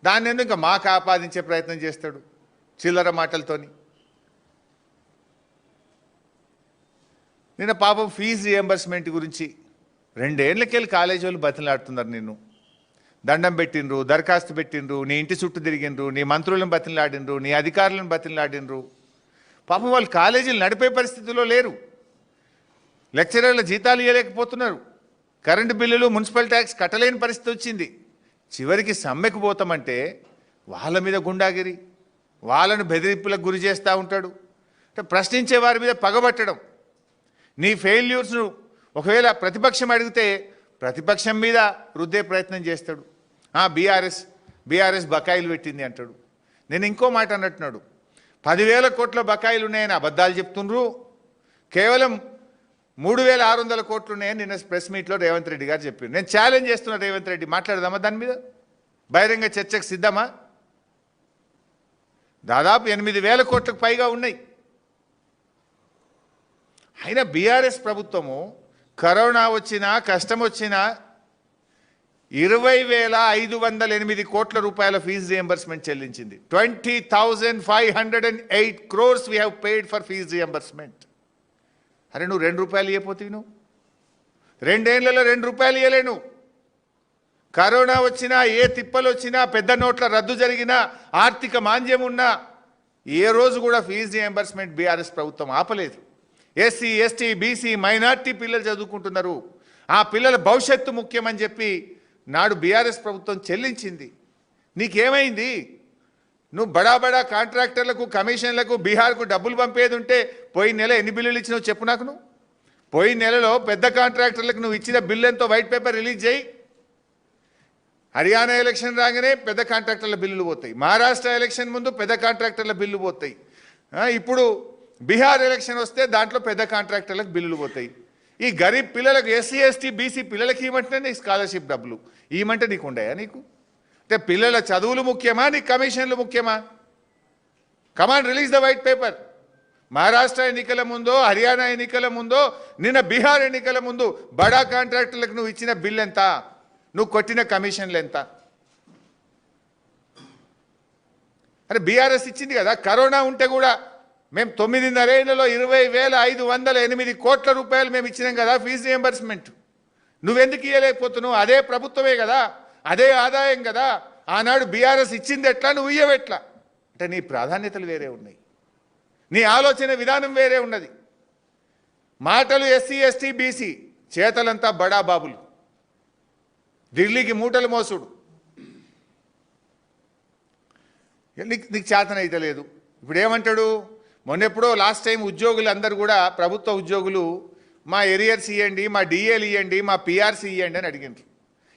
దాన్ని ఎందుకు ఇంకా మాకు ఆపాదించే ప్రయత్నం చేస్తాడు చిల్లర మాటలతోని. నిన్న పాపం ఫీజు రియంబర్స్మెంట్ గురించి 2 ఏళ్లకెళ్ళి కాలేజీ వాళ్ళు బతిలాడుతున్నారు. నిన్ను దండం పెట్టిండ్రు, దరఖాస్తు పెట్టిండ్రు, నీ ఇంటి చుట్టూ తిరిగిండ్రు, నీ మంత్రులను బతిలాడినరు, నీ అధికారులను బతిలాడినరు. పాపం వాళ్ళు కాలేజీలు నడిపే పరిస్థితిలో లేరు. లెక్చరర్ల జీతాలు ఇవ్వలేకపోతున్నారు. కరెంటు బిల్లులు, మున్సిపల్ ట్యాక్స్ కట్టలేని పరిస్థితి వచ్చింది. చివరికి సమ్మెకు పోతామంటే వాళ్ళ మీద గుండాగిరి, వాళ్ళను బెదిరింపులకు గురి చేస్తూ ఉంటాడు. అంటే ప్రశ్నించే వారి మీద పగబట్టడం. నీ ఫెయిల్యూర్స్ను ఒకవేళ ప్రతిపక్షం అడిగితే ప్రతిపక్షం మీద రుద్దే ప్రయత్నం చేస్తాడు. బీఆర్ఎస్ బకాయిలు పెట్టింది అంటాడు. నేను ఇంకో మాట అన్నట్టున్నాడు, 10,000 కోట్ల బకాయిలు ఉన్నాయని అబద్ధాలు చెప్తుండ్రు. కేవలం 3,600 కోట్లు ఉన్నాయని నిన్న ప్రెస్ మీట్లో రేవంత్ రెడ్డి గారు చెప్పారు. నేను ఛాలెంజ్ చేస్తున్నా, రేవంత్ రెడ్డి మాట్లాడదామా దాని మీద? బహిరంగ చర్చకు సిద్ధమా? దాదాపు 8,000 కోట్లకు పైగా ఉన్నాయి. అయినా బీఆర్ఎస్ ప్రభుత్వము కరోనా వచ్చినా కష్టం వచ్చినా 20,508 కోట్ల రూపాయల fee reimbursement చెల్లించింది. 20,508 crores we have paid for fees reimbursement. అరే నువ్వు 2 రూపాయలు ఇవ్వపోతీవి, నువ్వు 2 ఏళ్లలో 2 రూపాయలు ఇవ్వలేను. కరోనా వచ్చినా, ఏ తిప్పలు వచ్చినా, పెద్ద నోట్ల రద్దు జరిగినా, ఆర్థిక మాంద్యం ఉన్నా ఏ రోజు కూడా ఫీజు రియంబర్స్మెంట్ బీఆర్ఎస్ ప్రభుత్వం ఆపలేదు. ఎస్సీ, ఎస్టీ, బీసీ, మైనార్టీ పిల్లలు చదువుకుంటున్నారు. ఆ పిల్లల భవిష్యత్తు ముఖ్యమని చెప్పి నాడు బీఆర్ఎస్ ప్రభుత్వం చెల్లించింది. నీకేమైంది? నువ్వు బడా బడా కాంట్రాక్టర్లకు, కమిషన్లకు, బీహార్కు డబ్బులు పంపేది ఉంటే పోయిన నెల ఎన్ని బిల్లులు ఇచ్చినావు చెప్పు నాకు. నువ్వు పోయిన నెలలో పెద్ద కాంట్రాక్టర్లకు నువ్వు ఇచ్చిన బిల్లు ఎంతో వైట్ పేపర్ రిలీజ్ చేయి. హర్యానా ఎలక్షన్ రాగానే పెద్ద కాంట్రాక్టర్ల బిల్లులు పోతాయి. మహారాష్ట్ర ఎలక్షన్ ముందు పెద్ద కాంట్రాక్టర్ల బిల్లు పోతాయి. ఇప్పుడు బీహార్ ఎలక్షన్ వస్తే దాంట్లో పెద్ద కాంట్రాక్టర్లకు బిల్లులు పోతాయి. ఈ గరీబ్ పిల్లలకు, ఎస్సీ, ఎస్టీ, బీసీ పిల్లలకి ఇవ్వమంటే నీకు స్కాలర్షిప్ డబ్బులు ఇవ్వమంటే నీకు ఉండయా? నీకు అంటే పిల్లల చదువులు ముఖ్యమా, నీకు కమిషన్లు ముఖ్యమా? Command release the white paper. Maharashtra ఎన్నికల ముందో, హర్యానా ఎన్నికల ముందో, నిన్న బీహార్ ఎన్నికల ముందు బడా కాంట్రాక్టర్లకు నువ్వు ఇచ్చిన బిల్ ఎంత, నువ్వు కొట్టిన కమిషన్లు ఎంత? అరే బీఆర్ఎస్ ఇచ్చింది కదా. కరోనా ఉంటే కూడా మేము 9.5 ఏళ్లలో 20,508 కోట్ల రూపాయలు మేము ఇచ్చినాం కదా ఫీజు రియంబర్స్మెంట్. నువ్వెందుకు ఇవ్వలేకపోతున్నావు? అదే ప్రభుత్వమే కదా, అదే ఆదాయం కదా. ఆనాడు బీఆర్ఎస్ ఇచ్చింది ఎట్లా, నువ్వు ఇయ్యవెట్లా? అంటే నీ ప్రాధాన్యతలు వేరే ఉన్నాయి, నీ ఆలోచన విధానం వేరే ఉన్నది. మాటలు ఎస్సీ, ఎస్టీ, బీసీ, చేతలంతా బడా బాబులు, ఢిల్లీకి మూటలు మోసుడు. నీకు చేతన అయితే లేదు. ఇప్పుడు ఏమంటాడు? మొన్నెప్పుడో లాస్ట్ టైం ఉద్యోగులు అందరూ కూడా, ప్రభుత్వ ఉద్యోగులు, మా ఎరియర్స్ ఇవ్వండి, మా డిఏలు ఇవ్వండి, మా పిఆర్సీ ఇవ్వండి అని అడిగినారు.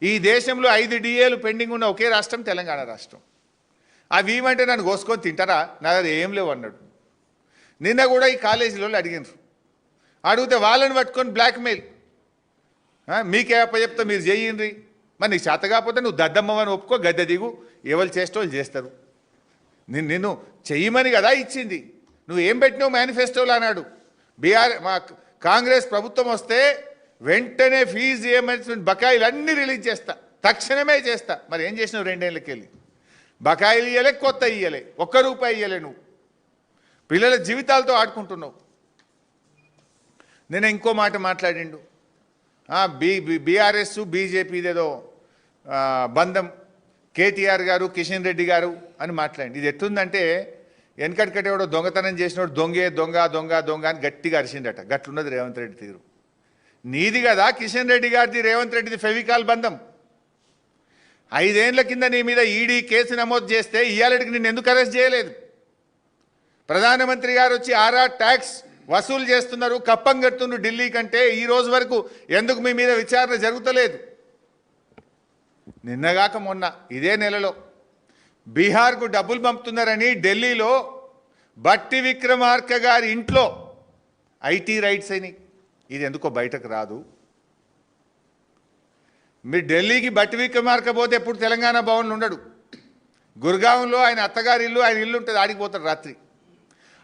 ఈ దేశంలో 5 డిఏలు పెండింగ్ ఉన్న ఒకే రాష్ట్రం తెలంగాణ రాష్ట్రం. అవి ఇవ్వమంటే నన్ను కోసుకొని తింటారా? నా దగ్గర ఏం లేవు అన్నాడు. నిన్న కూడా ఈ కాలేజీలో అడిగినారు. అడిగితే వాళ్ళని పట్టుకొని బ్లాక్మెయిల్, మీకే అప్పచెప్తా మీరు చేయండి, మరి నీకు చేత కాకపోతే నువ్వు దద్దమ్మని ఒప్పుకో, గద్దె దిగు, ఎవరు చేసేవాళ్ళు చేస్తారు. నిన్ను చెయ్యమని కదా ఇచ్చింది. నువ్వు ఏం పెట్టినావు మేనిఫెస్టోలో అన్నాడు. మా కాంగ్రెస్ ప్రభుత్వం వస్తే వెంటనే ఫీజు రియంబర్స్మెంట్ బకాయిలు అన్నీ రిలీజ్ చేస్తా, తక్షణమే చేస్తా. మరి ఏం చేసినావు? 2 ఏళ్ళకి వెళ్ళి బకాయిలు ఇవ్వలే, కొత్త ఇవ్వలే, 1 రూపాయి ఇవ్వలే. నువ్వు పిల్లల జీవితాలతో ఆడుకుంటున్నావు. నేను ఇంకో మాట మాట్లాడిండు, బీఆర్ఎస్ బీజేపీదేదో బంధం, కేటీఆర్ గారు, కిషన్ రెడ్డి గారు అని మాట్లాడి. ఇది ఎట్లుందంటే వెనకటికటే కూడా దొంగతనం చేసినోడు దొంగే దొంగ దొంగ దొంగ అని గట్టిగా అరిచిండట. గట్లున్నది రేవంత్ రెడ్డి తీరు. నీది కదా కిషన్ రెడ్డి గారిది, రేవంత్ రెడ్డిది ఫెవికాల్ బంధం. 5 ఏళ్ల కింద నీ మీద ఈడీ కేసు నమోదు చేస్తే ఇయ్యాలటికి నిన్ను ఎందుకు అరెస్ట్ చేయలేదు? ప్రధానమంత్రి గారు వచ్చి ట్యాక్స్ వసూలు చేస్తున్నారు, కప్పం కడుతున్నారు ఢిల్లీ కంటే, ఈ రోజు వరకు ఎందుకు మీ మీద విచారణ జరుగుతలేదు? నిన్నగాక మొన్న ఇదే నెలలో బీహార్కు డబ్బులు పంపుతున్నారని ఢిల్లీలో బట్టి విక్రమార్క గారి ఇంట్లో ఐటీ రైట్స్ అయినాయి. ఇది ఎందుకో బయటకు రాదు. మీరు ఢిల్లీకి బట్టి విక్రమార్క పోతే ఎప్పుడు తెలంగాణ భవన్లో ఉండడు. గుర్గాంలో ఆయన అత్తగారి ఇల్లు, ఆయన ఇల్లు ఉంటుంది, ఆడిపోతాడు రాత్రి.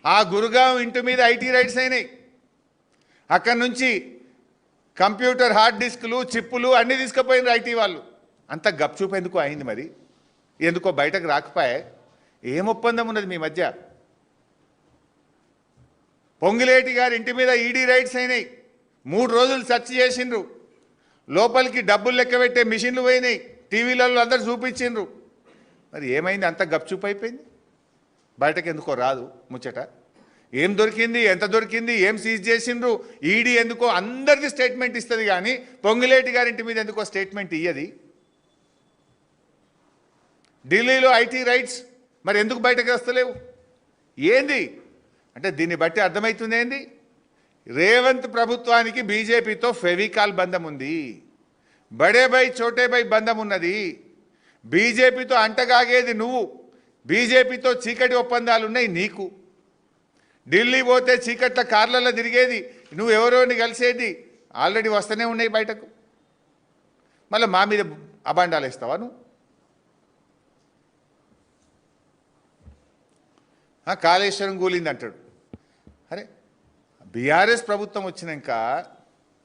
ఆ గుర్గాం ఇంటి మీద ఐటీ రైట్స్ అయినాయి. అక్కడి నుంచి కంప్యూటర్ హార్డ్ డిస్కులు, చిప్పులు అన్నీ తీసుకుపోయినారు ఐటీ వాళ్ళు. అంత గప్చూప్ ఎందుకు అయింది? మరి ఎందుకో బయటకు రాకపోయే. ఏం ఒప్పందం ఉన్నది మీ మధ్య? పొంగులేటి గారి ఇంటి మీద ఈడీ రైడ్స్ అయినాయి, 3 రోజులు సెర్చ్ చేసిండ్రు, లోపలికి డబ్బులు లెక్క పెట్టే మిషన్లు పోయినాయి, టీవీలలో అందరు చూపించిండ్రు. మరి ఏమైంది? అంత గప్చుప్ అయిపోయింది. బయటకు ఎందుకో రాదు ముచ్చట. ఏం దొరికింది, ఎంత దొరికింది, ఏం సీజ్ చేసిండ్రు? ఈడీ ఎందుకో అందరిది స్టేట్మెంట్ ఇస్తుంది, కానీ పొంగులేటి గారి ఇంటి మీద ఎందుకో స్టేట్మెంట్ ఇయ్యది. ఢిల్లీలో ఐటీ రైట్స్ మరి ఎందుకు బయటకు వస్తలేవు? ఏంది అంటే దీన్ని బట్టి అర్థమవుతుంది ఏంది? రేవంత్ ప్రభుత్వానికి బీజేపీతో ఫెవికాల్ బంధం ఉంది, బడే బై చోటే బై బంధం ఉన్నది. బీజేపీతో అంటగాగేది నువ్వు, బీజేపీతో చీకటి ఒప్పందాలు ఉన్నాయి నీకు. ఢిల్లీ పోతే చీకట్ల కార్లలో తిరిగేది నువ్వు, ఎవరోని కలిసేది ఆల్రెడీ వస్తూనే ఉన్నాయి బయటకు. మళ్ళీ మా మీద అబాండాలు ఇస్తావా నువ్వు? కాళేశ్వరం కూలింది అంటాడు. అరే బీఆర్ఎస్ ప్రభుత్వం వచ్చినాక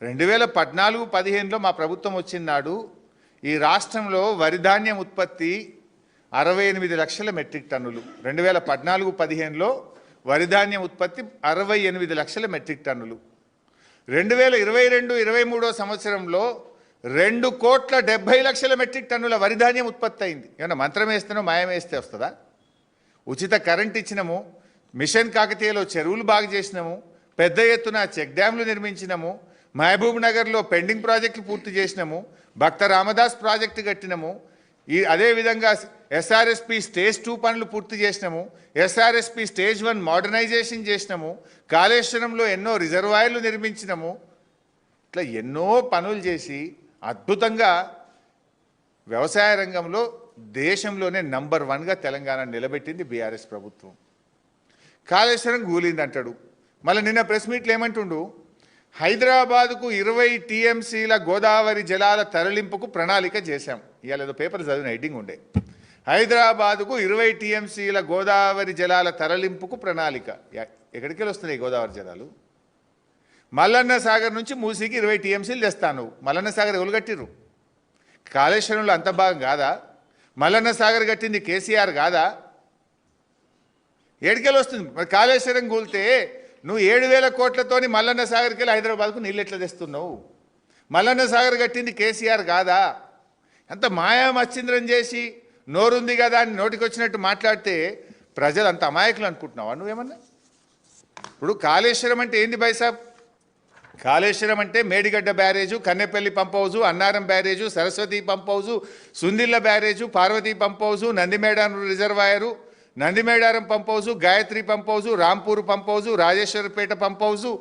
2014-15లో మా ప్రభుత్వం వచ్చినాడు ఈ రాష్ట్రంలో వరిధాన్యం ఉత్పత్తి 68 లక్షల మెట్రిక్ టన్నులు. 2014-15లో వరిధాన్యం ఉత్పత్తి 68 లక్షల మెట్రిక్ టన్నులు. 2022-23 సంవత్సరంలో 2,70,00,000 మెట్రిక్ టన్నుల వరిధాన్యం ఉత్పత్తి అయింది. ఏమన్నా మంత్రం వేస్తేనో మాయం వేస్తే వస్తుందా? ఉచిత కరెంట్ ఇచ్చినాము, మిషన్ కాకతీయలో చెరువులు బాగు చేసినాము, పెద్ద ఎత్తున చెక్ డ్యాంలు నిర్మించినాము, మహబూబ్ నగర్లో పెండింగ్ ప్రాజెక్టులు పూర్తి చేసినాము, భక్త రామదాస్ ప్రాజెక్టు కట్టినాము, అదేవిధంగా ఎస్ఆర్ఎస్పి స్టేజ్ 2 పనులు పూర్తి చేసినాము, ఎస్ఆర్ఎస్పి స్టేజ్ 1 మోడర్నైజేషన్ చేసినాము, కాళేశ్వరంలో ఎన్నో రిజర్వాయర్లు నిర్మించినాము. ఇట్లా ఎన్నో పనులు చేసి అద్భుతంగా వ్యవసాయ రంగంలో దేశంలోనే నంబర్ 1గా తెలంగాణ నిలబెట్టింది బీఆర్ఎస్ ప్రభుత్వం. కాళేశ్వరం కూలింది అంటాడు. మళ్ళీ నిన్న ప్రెస్ మీట్లు ఏమంటుండు? హైదరాబాదుకు 20 టీఎంసీల గోదావరి జలాల తరలింపుకు ప్రణాళిక చేశాం. ఇవాళ ఏదో పేపర్ చదివిన హెడ్డింగ్ ఉండే, హైదరాబాదుకు 20 టీఎంసీల గోదావరి జలాల తరలింపుకు ప్రణాళిక. ఎక్కడికి వస్తున్నాయి గోదావరి జలాలు? మల్లన్న సాగర్ నుంచి మూసీకి 20 టీఎంసీలు తెస్తాను. మల్లన్న సాగర్ ఎవరు కట్టిర్రు? కాళేశ్వరంలో అంత భాగం కాదా? మల్లన్న సాగర్ కట్టింది కేసీఆర్ కాదా? ఏడికెళ్ళి వస్తుంది మరి? కాళేశ్వరం కూలితే నువ్వు 7,000 కోట్లతోని మల్లన్న సాగర్కి వెళ్ళి హైదరాబాద్కు నీళ్ళు ఎట్లా తెస్తున్నావు? మల్లన్న సాగర్ కట్టింది కేసీఆర్ కాదా? అంత మాయా మచ్చింద్రం చేసి నోరుంది కదా అని నోటికి వచ్చినట్టు మాట్లాడితే ప్రజలు అంత అమాయకులు అనుకుంటున్నావా నువ్వేమన్నా? ఇప్పుడు కాళేశ్వరం అంటే ఏంది బైసాబ్? కాళేశ్వరం అంటే Medigadda barrage, Kannepalli pump house, Annaram barrage, Saraswati pump house, Sundilla barrage, Parvati pump house, Nandimedaram reservoir, Nandimedaram pump house, Gayatri pump house, Rampur pump house, Rajeshwarapet pump house,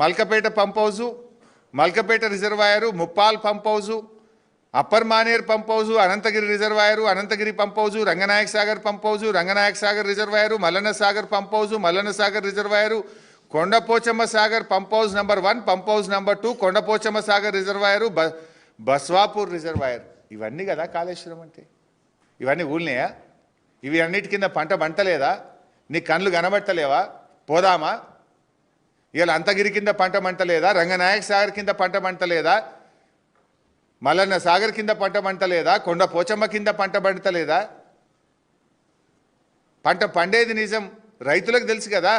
Malkapet pump house, Malkapet reservoir, Muppal pump house, upper Maner pump house, Anantagiri reservoir, Anantagiri pump house, Ranganayaka Sagar pump house, Ranganayaka Sagar reservoir, Mallanna Sagar pump house, Mallanna Sagar reservoir, Kondapochamma Sagar pump house number 1, pump house number 2, Kondapochamma Sagar reservoir, Baswapur reservoir. ఇవన్నీ కదా కాళేశ్వరం అంటే. ఇవన్నీ ఊళ్ళినాయా? ఇవి అన్నిటి కింద పంట పంటలేదా? నీ కళ్ళు కనబట్టలేవా? పోదామా? ఇవాళ అంతగిరి కింద పంట పంటలేదా? రంగనాయక సాగర్ కింద పంట పంటలేదా? మల్లన్న సాగర్ కింద పంట పంటలేదా? కొండపోచమ్మ కింద పంట పంటలేదా? పంట పండేది నిజం, రైతులకు తెలుసు కదా.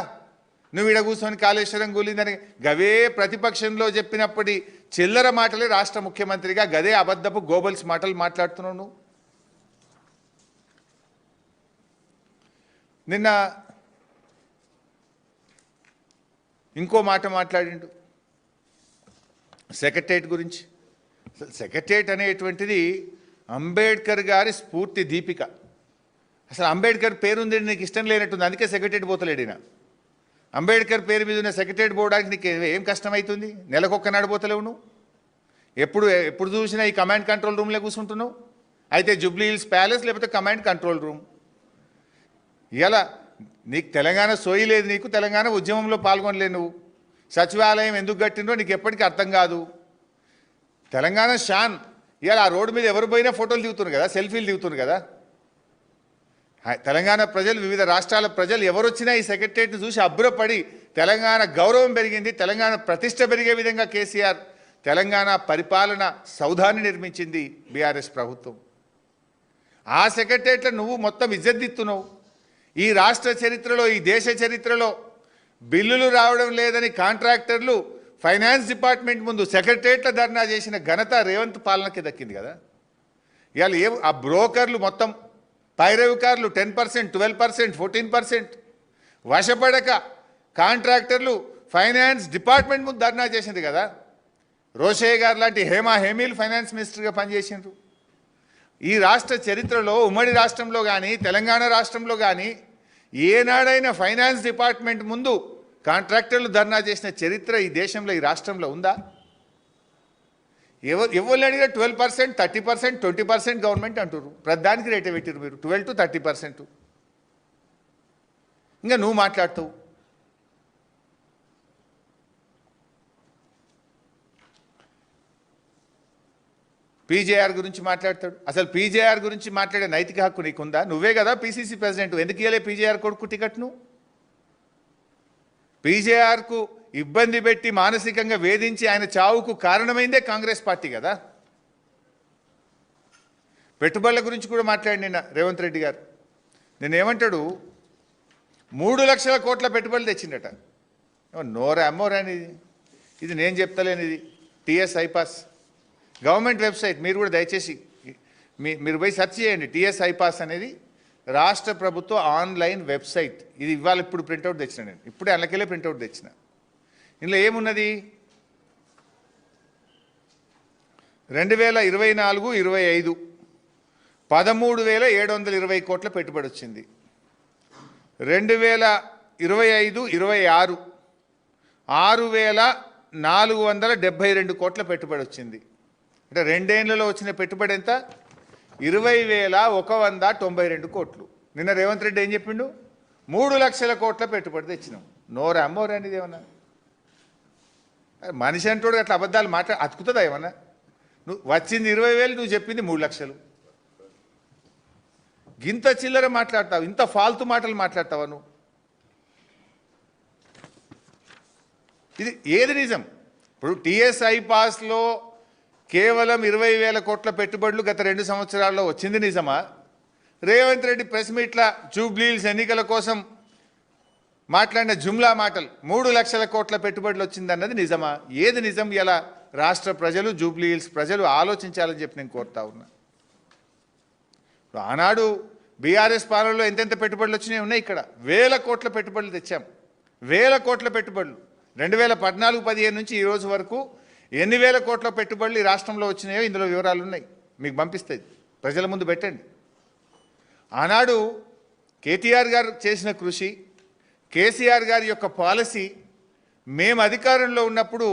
నువ్వు ఈడ కూర్చొని కాళేశ్వరం కూలిందని గవే ప్రతిపక్షంలో చెప్పినప్పటి చిల్లర మాటలే రాష్ట్ర ముఖ్యమంత్రిగా గదే అబద్ధపు గోబల్స్ మాటలు మాట్లాడుతున్నావు నువ్వు. నిన్న ఇంకో మాట మాట్లాడిండు సెక్రటేరియట్ గురించి. సెక్రటేరియట్ అనేటువంటిది అంబేద్కర్ గారి స్ఫూర్తి దీపిక. అసలు అంబేద్కర్ పేరుంది నీకు ఇష్టం లేనట్టుంది, అందుకే సెక్రటేరియట్ పోతలేడినా. అంబేద్కర్ పేరు మీద ఉన్న సెక్రటేరియట్ పోవడానికి నీకు ఏం కష్టమవుతుంది? నెలకొక్కనాడు పోతలేవు నువ్వు. ఎప్పుడు చూసినా ఈ కమాండ్ కంట్రోల్ రూమ్లో కూర్చుంటున్నావు. అయితే జూబ్లీ హిల్స్ ప్యాలెస్ లేకపోతే కమాండ్ కంట్రోల్ రూమ్. ఇలా నీకు తెలంగాణ సోయి లేదు, నీకు తెలంగాణ ఉద్యమంలో పాల్గొనలేదు నువ్వు. సచివాలయం ఎందుకు కట్టిండ్రో నీకు ఎప్పటికీ అర్థం కాదు. తెలంగాణ షాన్. ఇలా ఆ రోడ్డు మీద ఎవరు పోయినా ఫోటోలు దిగుతున్నారు కదా, సెల్ఫీలు దిగుతున్నారు కదా. తెలంగాణ ప్రజలు, వివిధ రాష్ట్రాల ప్రజలు ఎవరు వచ్చినా ఈ సెక్రటేరియట్ని చూసి అబ్బురపడి తెలంగాణ గౌరవం పెరిగింది, తెలంగాణ ప్రతిష్ట పెరిగే విధంగా కేసీఆర్ తెలంగాణ పరిపాలన సౌధాన్ని నిర్మించింది బీఆర్ఎస్ ప్రభుత్వం. ఆ సెక్రటరియట్లో నువ్వు మొత్తం ఇజ్జద్దిస్తున్నావు. ఈ రాష్ట్ర చరిత్రలో, ఈ దేశ చరిత్రలో బిల్లులు రావడం లేదని కాంట్రాక్టర్లు ఫైనాన్స్ డిపార్ట్మెంట్ ముందు సెక్రటరియట్లో ధర్నా చేసిన ఘనత రేవంత్ పాలనకి దక్కింది కదా. ఇవాళ ఆ బ్రోకర్లు మొత్తం పైరవికారులు 10%, 12%, 14% వశపడక కాంట్రాక్టర్లు ఫైనాన్స్ డిపార్ట్మెంట్ ముందు ధర్నా చేసింది కదా. రోషయ్య గారు లాంటి హేమీలు ఫైనాన్స్ మినిస్టర్గా పనిచేసిండ్రు. ఈ రాష్ట్ర చరిత్రలో ఉమ్మడి రాష్ట్రంలో కానీ తెలంగాణ రాష్ట్రంలో కానీ ఏనాడైనా ఫైనాన్స్ డిపార్ట్మెంట్ ముందు కాంట్రాక్టర్లు ధర్నా చేసిన చరిత్ర ఈ దేశంలో, ఈ రాష్ట్రంలో ఉందా? ఎవరు అడిగినా 12%, 30%, 20% గవర్నమెంట్ అంటారు. ప్రధానికి రేట్ పెట్టారు మీరు 12 to 30%. ఇంకా నువ్వు మాట్లాడుతావు. పీజేఆర్ గురించి మాట్లాడతాడు. అసలు పీజేఆర్ గురించి మాట్లాడే నైతిక హక్కు నీకుందా? నువ్వే కదా పీసీసీ ప్రెసిడెంట్. ఎందుకు ఇవ్వలే పీజేఆర్ కొడుకు టికెట్ను? పీజేఆర్కు ఇబ్బంది పెట్టి మానసికంగా వేధించి ఆయన చావుకు కారణమైందే కాంగ్రెస్ పార్టీ కదా. పెట్టుబడుల గురించి కూడా మాట్లాడి నిన్న రేవంత్ రెడ్డి గారు. నేనేమంటాడు, 3 లక్షల కోట్ల పెట్టుబడులు తెచ్చిండట. నోరా అమ్మోరాని ఇది నేను చెప్తలేనిది. టీఎస్ ఐపాస్ గవర్నమెంట్ వెబ్సైట్, మీరు కూడా దయచేసి మీరు పోయి సెర్చ్ చేయండి. టీఎస్ ఐపాస్ అనేది రాష్ట్ర ప్రభుత్వ ఆన్లైన్ వెబ్సైట్. ఇది ఇవాళ ఇప్పుడు ప్రింట్అవుట్ తెచ్చిన, నేను ఇప్పుడే అందులోకెళ్ళే ప్రింట్అవుట్ తెచ్చిన. ఇందులో ఏమున్నది? 2024-25 13,720 కోట్ల పెట్టుబడి వచ్చింది. 2025-26 6,472 కోట్ల పెట్టుబడి వచ్చింది. అంటే 2 ఏళ్లలో వచ్చిన పెట్టుబడి ఎంత? 20,192 కోట్లు. నిన్న రేవంత్ రెడ్డి ఏం చెప్పిండు? 3 లక్షల కోట్ల పెట్టుబడి తెచ్చినాం. నోరా అమ్మోరా అనేది ఏమన్నా? మనిషి అంటోడు అట్లా అబద్ధాలు అతుకుతుందా ఏమన్నా? నువ్వు వచ్చింది 20,000, నువ్వు చెప్పింది 3 లక్షలు. గింత చిల్లర మాట్లాడతావు, ఇంత ఫాల్తు మాటలు మాట్లాడతావా నువ్వు? ఇది ఏది నిజం? ఇప్పుడు టీఎస్ఐ పాస్లో కేవలం 20,000 కోట్ల పెట్టుబడులు గత 2 సంవత్సరాల్లో వచ్చింది నిజమా? రేవంత్ రెడ్డి ప్రెస్ మీట్ల జూబ్లీహిల్స్ ఎన్నికల కోసం మాట్లాడిన జుమ్లా మాటలు 3 లక్షల కోట్ల పెట్టుబడులు వచ్చిందన్నది నిజమా? ఏది నిజం? ఇలా రాష్ట్ర ప్రజలు, జూబ్లీహిల్స్ ప్రజలు ఆలోచించాలని చెప్పి నేను కోరుతా ఉన్నా. ఆనాడు బీఆర్ఎస్ పాలనలో ఎంతెంత పెట్టుబడులు వచ్చినాయి ఉన్నాయి. ఇక్కడ 1000 కోట్ల పెట్టుబడులు తెచ్చాం. 1000 కోట్ల పెట్టుబడులు 2014-15 నుంచి ఈ రోజు వరకు ఎన్ని వేల కోట్ల పెట్టుబడులు ఈ రాష్ట్రంలో వచ్చినాయో ఇందులో వివరాలు ఉన్నాయి. మీకు పంపిస్తుంది, ప్రజల ముందు పెట్టండి. ఆనాడు కేటీఆర్ గారు చేసిన కృషి, కేసీఆర్ గారి యొక్క పాలసీ, మేము అధికారంలో ఉన్నప్పుడు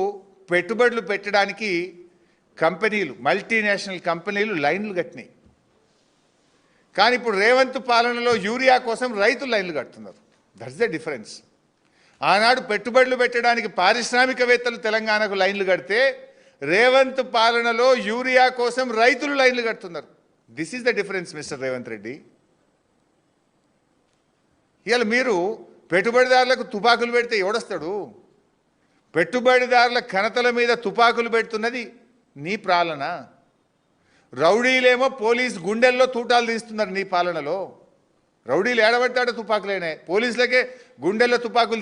పెట్టుబడులు పెట్టడానికి కంపెనీలు, మల్టీనేషనల్ కంపెనీలు లైన్లు కట్టినాయి. కానీ ఇప్పుడు రేవంత్ పాలనలో యూరియా కోసం రైతులు లైన్లు కడుతున్నారు. That's the difference. ఆనాడు పెట్టుబడులు పెట్టడానికి పారిశ్రామికవేత్తలు తెలంగాణకు లైన్లు కడితే రేవంత్ పాలనలో యూరియా కోసం రైతులు లైన్లు కడుతున్నారు. This is the difference mister Revanth Reddy. ఇవాళ మీరు పెట్టుబడిదారులకు తుపాకులు పెడితే ఎవడొస్తాడు? పెట్టుబడిదారుల ఘనతల మీద తుపాకులు పెడుతున్నది నీ పాలన. రౌడీలేమో పోలీస్ గుండెల్లో తూటాలు తీస్తున్నారు నీ పాలనలో. రౌడీలు ఏడబడతాడు తుపాకులైనాయి, పోలీసులకే గుండెల్లో తుపాకులు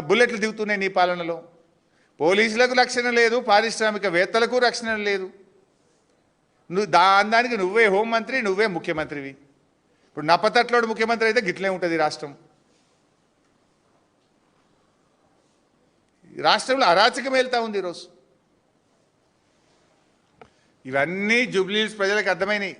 బుల్లెట్లు దిగుతున్నాయి నీ పాలనలో. పోలీసులకు రక్షణ లేదు, పారిశ్రామికవేత్తలకు రక్షణ లేదు. దానికి నువ్వే హోంమంత్రి, నువ్వే ముఖ్యమంత్రివి. ఇప్పుడు నప్పతట్లోడు ముఖ్యమంత్రి అయితే గిట్లే ఉంటుంది రాష్ట్రం. రాష్ట్రంలో అరాచకం వెళ్తూ ఉంది ఈరోజు. ఇవన్నీ జూబ్లీహిల్స్ ప్రజలకు అర్థమైనాయి.